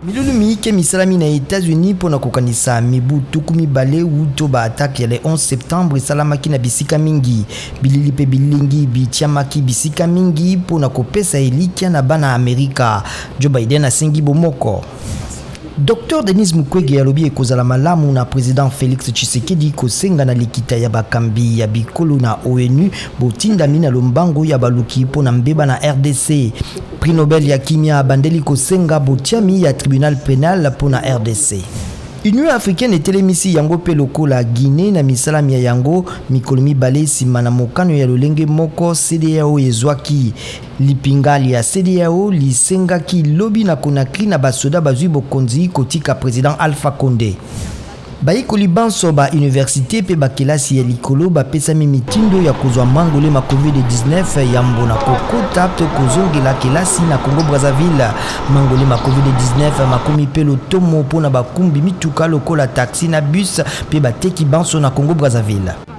Milulu miike misalami na États-Unis pona kokanisa mibu tukumi bale uto ba attaque le 11 septembre salamaki na bisika mingi bilili pe bilingi bitiamaki bisika mingi pona kopesa elikia na bana Amerika. Joe Biden asengi bomoko. Dr Denis Mukwege alobi ekozala malamu na président Félix Tshisekedi kosenga na likita ya bakambi ya bikolo na ONU botindami na lombango ya baluki pona mbeba na RDC. Prix Nobel ya kimia bandeli kosenga botiami ya tribunal pénal pona RDC. Union africaine etelemisi yango pe lokola Guinée na misalami ya yango mikolo mibale nsima na mokano ya lolenge moko CEDEAO ezwaki. Lipingali ya CEDEAO lisengaki lobi na Conakry na basoda bazwi bokonzi kotika président Alpha Condé. Bayikoli banso ba université pe bakelasi ya likolo bapesami mitindo ya kozwa mangole ma COVID-19 ya mbona kokota pe kozongela kelasi na Congo Brazzaville. Mangole ma COVID-19 makomi pe lotomo pona bakumbi mituka lokola taxi na bus pe bateki banso na Congo Brazzaville.